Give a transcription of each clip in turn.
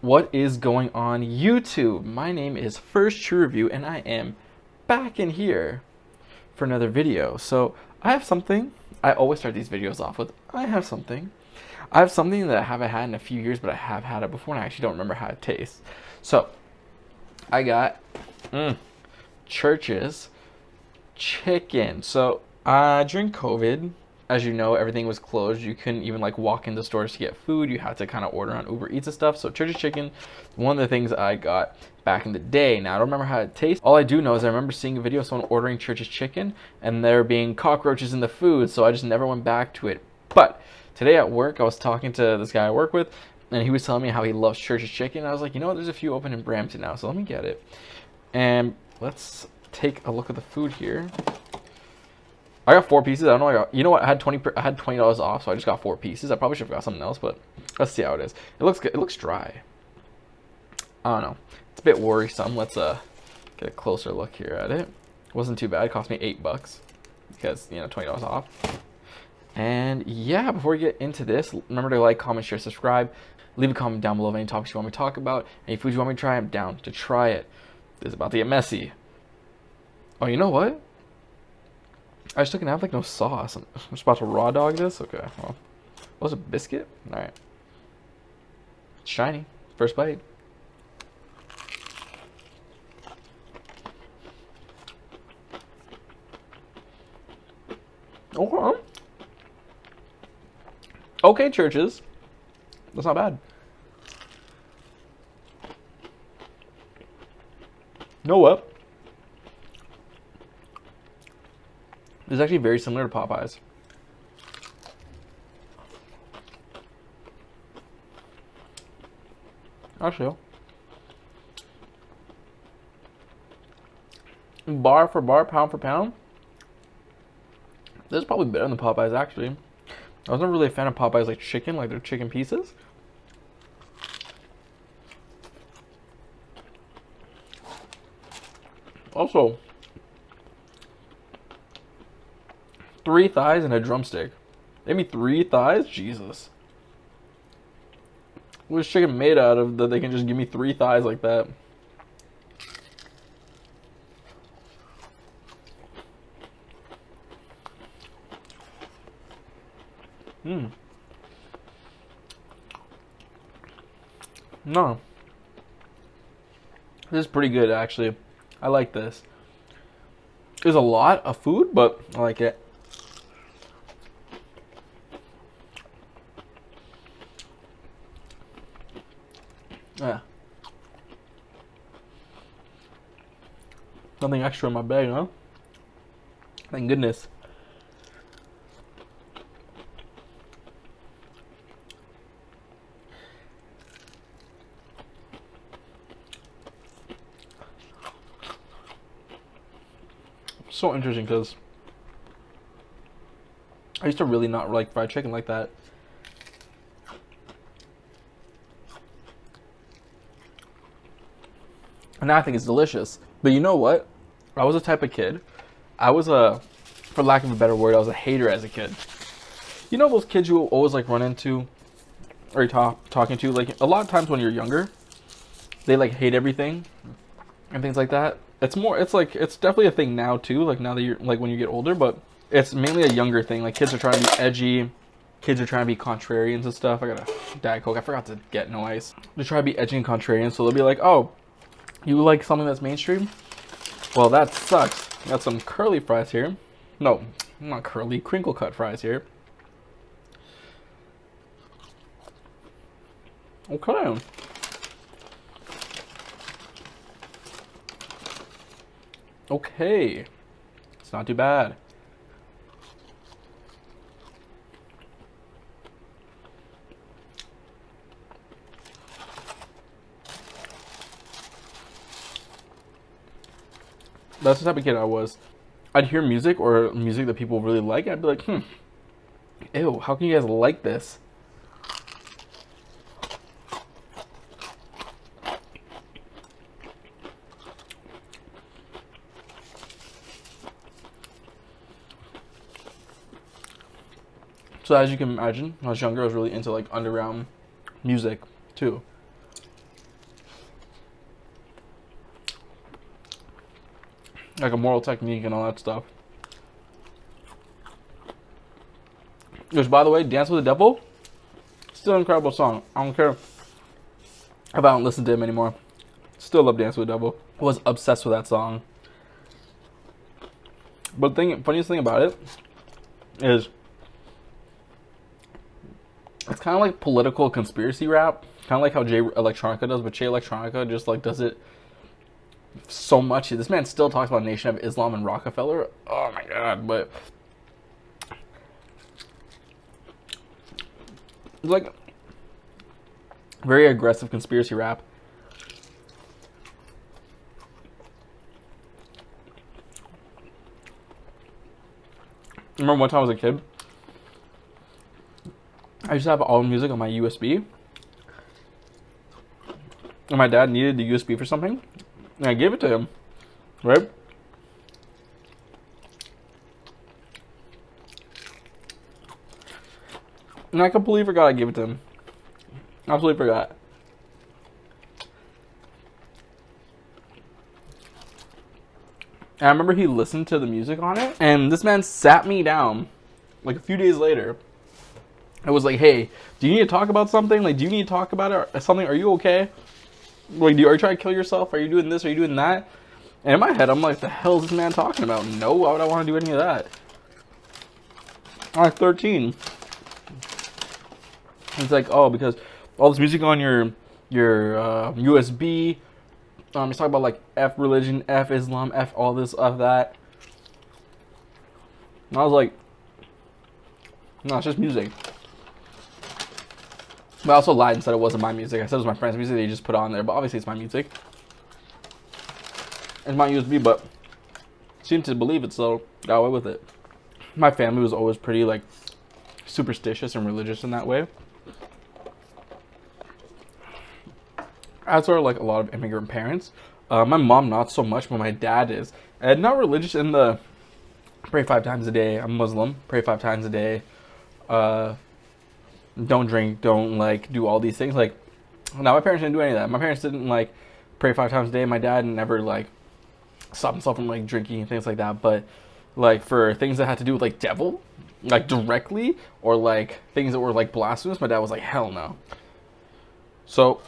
What is going on, YouTube? My name is First True Review, and I am back in here for another video. So I have something. I always start these videos off with I have something. I have something that I haven't had in a few years, but I have had it before, and I actually don't remember how it tastes. So I got Church's chicken. So during COVID, as you know, everything was closed. You couldn't even like walk into stores to get food. You had to kind of order on Uber Eats and stuff. So Church's chicken, one of the things I got back in the day. Now I don't remember how it tastes. All I do know is I remember seeing a video of someone ordering Church's chicken and there being cockroaches in the food. So I just never went back to it. But today at work, I was talking to this guy I work with, and he was telling me how he loves Church's chicken. And I was like, you know what? There's a few open in Brampton now, so let me get it. And let's take a look at the food here. I got 4 pieces. I don't know. You know what? I had $20 off, so I just got 4 pieces. I probably should have got something else, but let's see how it is. It looks good. It looks dry. I don't know. It's a bit worrisome. Let's get a closer look here at it. It wasn't too bad. It cost me $8 because, you know, $20 off. And yeah, before we get into this, remember to like, comment, share, subscribe. Leave a comment down below of any topics you want me to talk about. Any foods you want me to try, I'm down to try it. This is about to get messy. Oh, you know what? I just didn't have like no sauce. I'm just about to raw dog this. Okay, well, what was a biscuit? All right, it's shiny. First bite. Okay. Okay, Church's. That's not bad. You know what? It's actually very similar to Popeyes. Actually, bar for bar, pound for pound, this is probably better than Popeyes, actually. I wasn't really a fan of Popeyes like chicken, like their chicken pieces. Also, 3 thighs and a drumstick. They made 3 thighs? Jesus. What is chicken made out of that they can just give me 3 thighs like that? No. This is pretty good, actually. I like this. There's a lot of food, but I like it. Yeah. Nothing extra in my bag, huh? Thank goodness. So interesting because I used to really not like fried chicken like that. And now I think it's delicious. But you know what? I was a type of kid. I was for lack of a better word, I was a hater as a kid. You know those kids you always like run into or talking to? Like a lot of times when you're younger, they like hate everything and things like that. It's definitely a thing now too, like now that you're like when you get older, but it's mainly a younger thing. Like kids are trying to be edgy, kids are trying to be contrarians and stuff. I got a Diet Coke, I forgot to get no ice. They try to be edgy and contrarian, so they'll be like, oh, you like something that's mainstream? Well, that sucks. Got some curly fries here. No, not curly, crinkle cut fries here. Okay. Okay. It's not too bad. That's the type of kid I was. I'd hear music or music that people really like, and I'd be like, ew, how can you guys like this? So as you can imagine, when I was younger, I was really into like underground music too. like a moral technique and all that stuff. Which, by the way, Dance with the Devil, still an incredible song. I don't care if I don't listen to him anymore. Still love Dance with the Devil. Was obsessed with that song. But the funniest thing about it is it's kind of like political conspiracy rap. Kind of like how Jay Electronica does, but Jay Electronica just like does it so much. This man still talks about Nation of Islam and Rockefeller. Oh my god, but it's like very aggressive conspiracy rap. I remember one time I was a kid, I used to have all the music on my USB. And my dad needed the USB for something. And I gave it to him. Right? And I completely forgot I gave it to him. Absolutely forgot. And I remember he listened to the music on it. And this man sat me down like a few days later. I was like, hey, do you need to talk about something? Like, do you need to talk about it or something? Are you okay? Like, are you trying to kill yourself? Are you doing this? Are you doing that? And in my head, I'm like, the hell is this man talking about? No, why would I want to do any of that? I'm like 13. It's like, oh, because all this music on your USB. He's talking about like F religion, F Islam, F all this, F that. And I was like, no, it's just music. But I also lied and said it wasn't my music. I said it was my friend's music that he just put on there, but obviously it's my music. It's my USB, but seemed to believe it, so got away with it. My family was always pretty like superstitious and religious in that way. As are like a lot of immigrant parents. My mom not so much, but my dad is. And not religious in the pray 5 times a day. I'm Muslim. Pray 5 times a day. Don't drink, don't like do all these things. Like, now my parents didn't do any of that. My parents didn't like pray 5 times a day. My dad never like stopped himself from like drinking and things like that. But like for things that had to do with like devil, like directly, or like things that were like blasphemous, my dad was like, hell no. So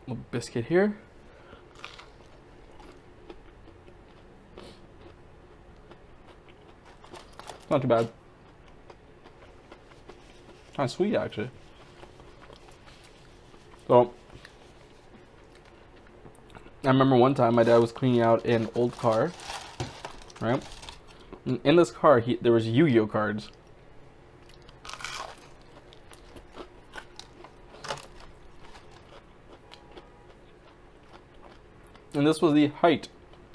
little biscuit here. Not too bad. Kind of sweet, actually. So, I remember one time my dad was cleaning out an old car, right? And in this car, there was Yu-Gi-Oh cards. And this was the height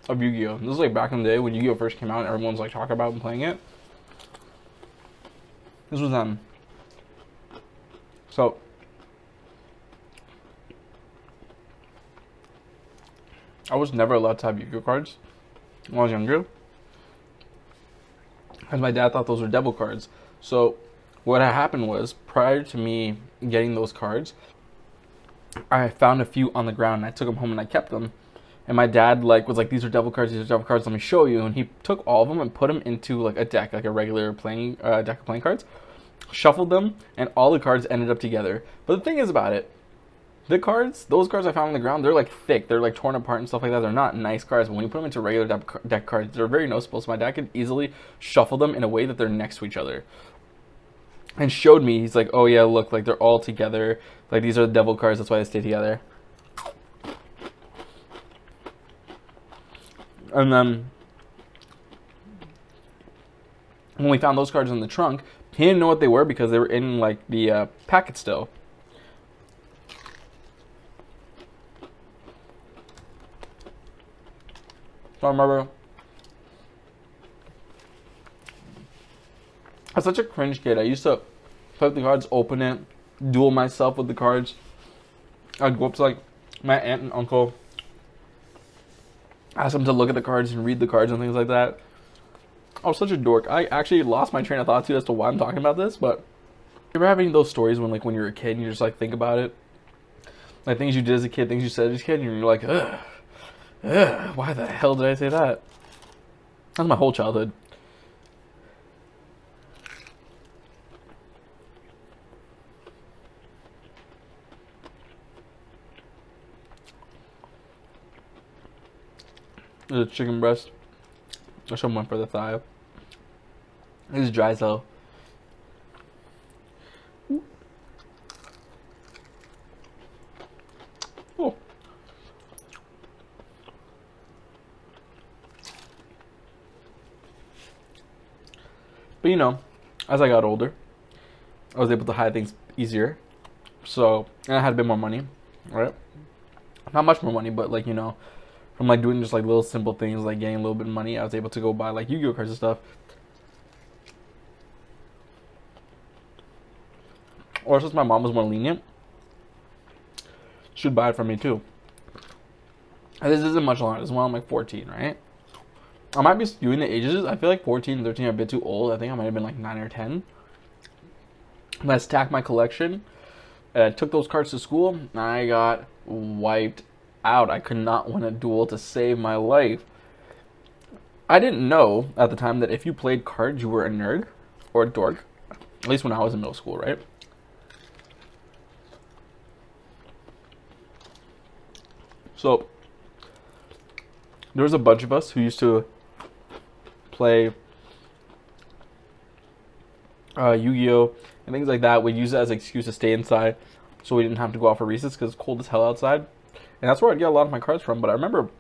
of Yu-Gi-Oh. This was like back in the day when Yu-Gi-Oh first came out and everyone's like talking about and playing it. This was so I was never allowed to have Yu-Gi-Oh cards when I was younger, because my dad thought those were devil cards. So what had happened was, prior to me getting those cards, I found a few on the ground and I took them home and I kept them. And my dad was like, these are devil cards, let me show you. And he took all of them and put them into like a deck, like a regular playing deck of playing cards, shuffled them, and all the cards ended up together. But the thing is about it, those cards I found on the ground, they're like thick, they're like torn apart and stuff like that. They're not nice cards, but when you put them into regular deck cards, they're very noticeable. So my dad could easily shuffle them in a way that they're next to each other. And showed me, he's like, oh yeah, look, like they're all together. Like these are the devil cards, that's why they stay together. And then when we found those cards in the trunk, he didn't know what they were because they were in like the packet still. So I remember, I was such a cringe kid. I used to play with the cards, open it, duel myself with the cards. I'd go up to like my aunt and uncle, ask them to look at the cards and read the cards and things like that. I was such a dork. I actually lost my train of thought too as to why I'm talking about this, but you ever having those stories when you're a kid and you just like think about it Like things you did as a kid, things you said as a kid, and you're like, ugh, ugh, why the hell did I say that? That's my whole childhood. There's a chicken breast. I show one for the thigh. This is dry as hell. Oh. But you know, as I got older, I was able to hide things easier. So, and I had a bit more money, right? Not much more money, but like, you know, from like doing just like little simple things like getting a little bit of money, I was able to go buy like Yu-Gi-Oh cards and stuff. Or since my mom was more lenient, she'd buy it from me too. And this isn't much longer. This is when I'm like 14, right? I might be skewing the ages. I feel like 14 and 13 are a bit too old. I think I might have been like 9 or 10. And I stacked my collection. And I took those cards to school. And I got wiped out. I could not win a duel to save my life. I didn't know at the time that if you played cards, you were a nerd or a dork. At least when I was in middle school, right? So, there was a bunch of us who used to play Yu-Gi-Oh! And things like that. We'd use it as an excuse to stay inside so we didn't have to go out for recess because it's cold as hell outside. And that's where I'd get a lot of my cards from. But I remember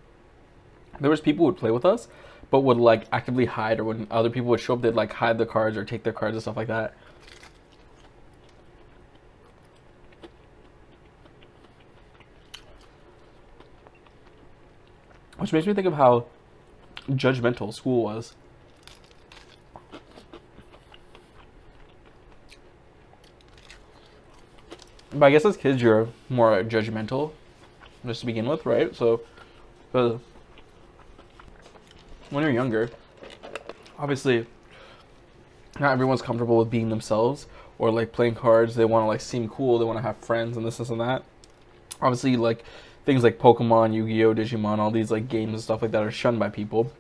there was people who would play with us but would like actively hide, or when other people would show up, they'd like hide their cards or take their cards and stuff like that. Which makes me think of how judgmental school was. But I guess as kids, you're more judgmental, just to begin with, right? So, when you're younger, obviously, not everyone's comfortable with being themselves or like playing cards. They want to like seem cool. They want to have friends and this and that. Obviously, like things like Pokemon, Yu-Gi-Oh, Digimon, all these like games and stuff like that are shunned by people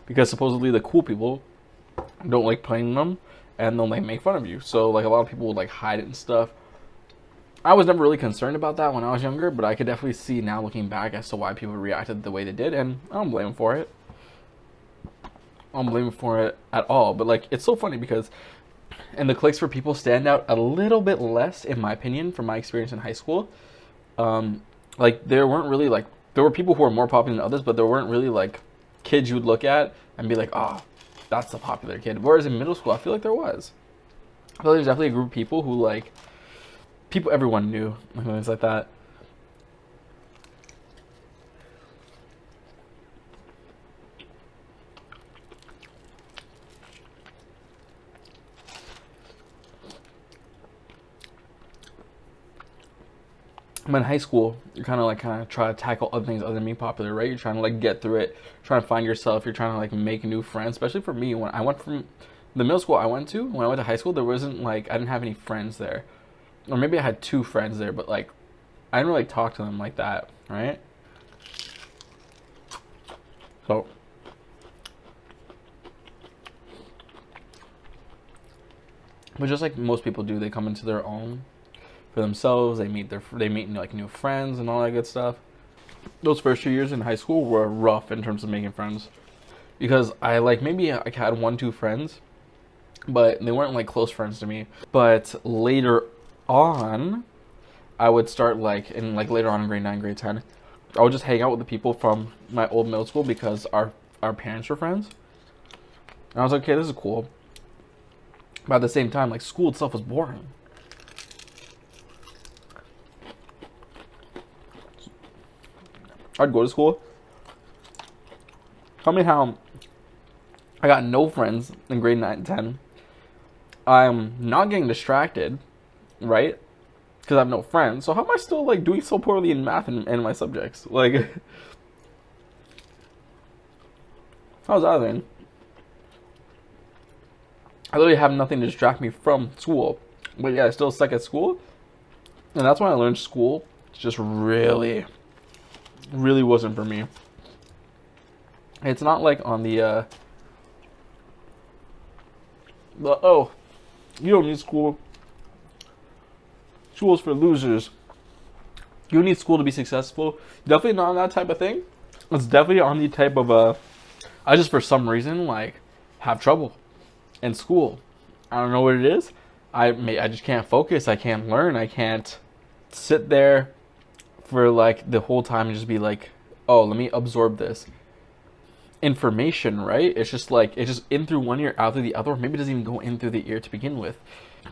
because supposedly the cool people don't like playing them and they'll like make fun of you. So like a lot of people would like hide it and stuff. I was never really concerned about that when I was younger, but I could definitely see now looking back as to why people reacted the way they did, and I don't blame them for it. I don't blame them for it at all. But like, it's so funny because, and the clicks for people stand out a little bit less, in my opinion, from my experience in high school. Like there weren't really like, there were people who were more popular than others, but there weren't really like kids you would look at and be like, oh, that's the popular kid. Whereas in middle school, I feel like there was. I feel like there's definitely a group of people who like, people everyone knew, and things like that. But in high school, you're kind of try to tackle other things other than being popular, right? You're trying to like get through it, trying to find yourself. You're trying to like make new friends. Especially for me, when I went from the middle school I went to, when I went to high school, there wasn't like, I didn't have any friends there, or maybe I had 2 friends there, but like I didn't really talk to them like that, right? So but just like most people do, they come into their own for themselves. They meet like new friends and all that good stuff. Those first 2 years in high school were rough in terms of making friends because I like maybe I had 1-2 friends, but they weren't like close friends to me. But later on, I would start like later on in grade 9, grade 10, I would just hang out with the people from my old middle school because our parents were friends. And I was like, okay, this is cool. But at the same time, like school itself was boring. I'd go to school. Tell me how I got no friends in grade 9 and 10. I'm not getting distracted, right? Because I have no friends. So how am I still like doing so poorly in math and my subjects? Like, how's that then? I literally have nothing to distract me from school. But yeah, I still suck at school. And that's when I learned school just really, really wasn't for me. It's not like on the oh, you don't need school. School's for losers. You need school to be successful. Definitely not on that type of thing. It's definitely on the type of I just for some reason like have trouble in school. I don't know what it is. I just can't focus. I can't learn. I can't sit there for like the whole time and just be like, oh, let me absorb this information, right? It's just like it's just in through one ear, out through the other, or maybe it doesn't even go in through the ear to begin with.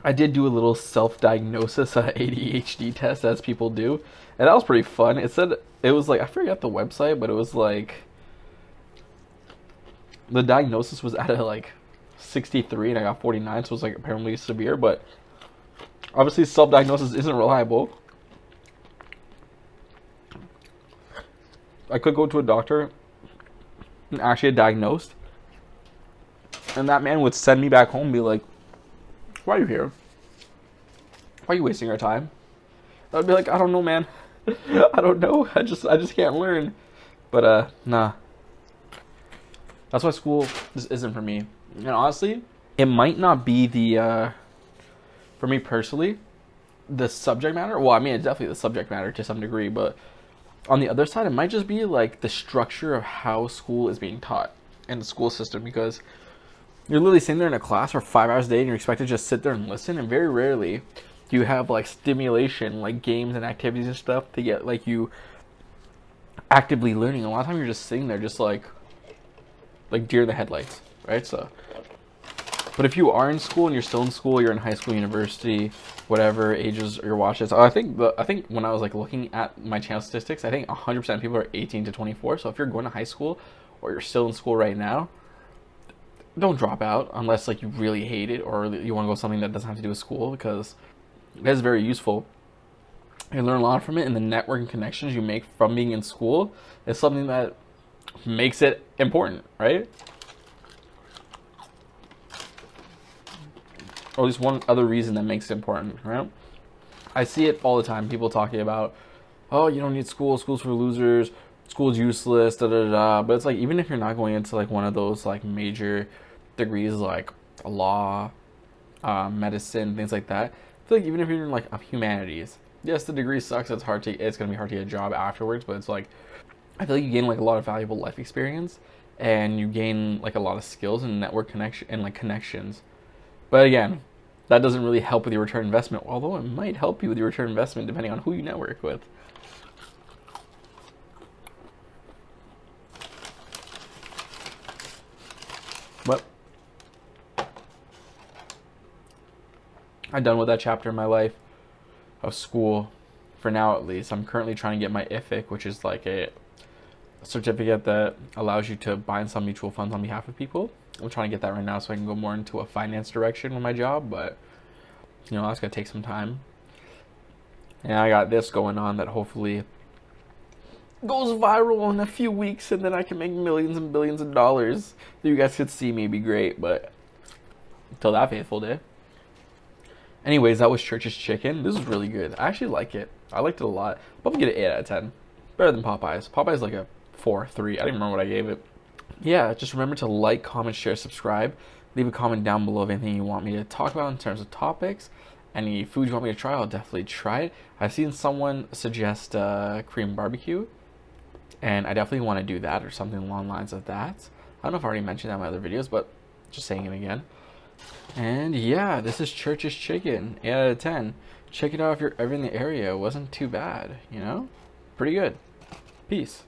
I did do a little self-diagnosis ADHD test, as people do, and that was pretty fun. It said it was like, I forget the website, but it was like the diagnosis was at a like 63 and I got 49, so it was like apparently severe, but obviously self-diagnosis isn't reliable. I could go to a doctor and actually get diagnosed, and that man would send me back home and be like, why are you here? Why are you wasting our time? I'd be like, I don't know, man. I don't know. I just can't learn. But nah. That's why school just isn't for me. And honestly, it might not be the for me personally, the subject matter. Well, I mean, it's definitely the subject matter to some degree, but on the other side, it might just be like the structure of how school is being taught in the school system, because you're literally sitting there in a class for 5 hours a day and you're expected to just sit there and listen, and very rarely do you have like stimulation, like games and activities and stuff to get like you actively learning. A lot of time you're just sitting there just like deer in the headlights, right? So, but if you are in school and you're still in school, you're in high school, university, whatever ages you're watching. So I think when I was like looking at my channel statistics, I think 100% of people are 18 to 24. So if you're going to high school or you're still in school right now, don't drop out unless like you really hate it or you want to go something that doesn't have to do with school, because it is very useful. You learn a lot from it, and the networking connections you make from being in school is something that makes it important, right? Or at least one other reason that makes it important, right? I see it all the time. People talking about, oh, you don't need school. School's for losers. School's useless. Da da da. But it's like, even if you're not going into like one of those like major degrees like law, medicine, things like that, I feel like even if you're in like humanities, yes, the degree sucks. It's gonna be hard to get a job afterwards. But it's like, I feel like you gain like a lot of valuable life experience, and you gain like a lot of skills and network connection and like connections. But again, that doesn't really help with your return investment, although it might help you with your return investment depending on who you network with. But I'm done with that chapter in my life of school, for now at least. I'm currently trying to get my IFIC, which is like a certificate that allows you to buy and sell mutual funds on behalf of people. I'm trying to get that right now so I can go more into a finance direction with my job, but you know, that's gonna take some time. And I got this going on that hopefully goes viral in a few weeks, and then I can make millions and billions of dollars. You guys could see me, be great, but until that fateful day. Anyways, that was Church's Chicken. This is really good. I actually like it. I liked it a lot. I'll probably get an 8 out of 10. Better than Popeyes. Popeyes like a 4, 3. I don't even remember what I gave it. Yeah, just remember to like, comment, share, subscribe. Leave a comment down below of anything you want me to talk about in terms of topics. Any food you want me to try, I'll definitely try it. I've seen someone suggest Korean barbecue, and I definitely want to do that or something along the lines of that. I don't know if I already mentioned that in my other videos, but just saying it again. And yeah, this is Church's Chicken, 8 out of 10. Check it out if you're ever in the area. It wasn't too bad, you know? Pretty good. Peace.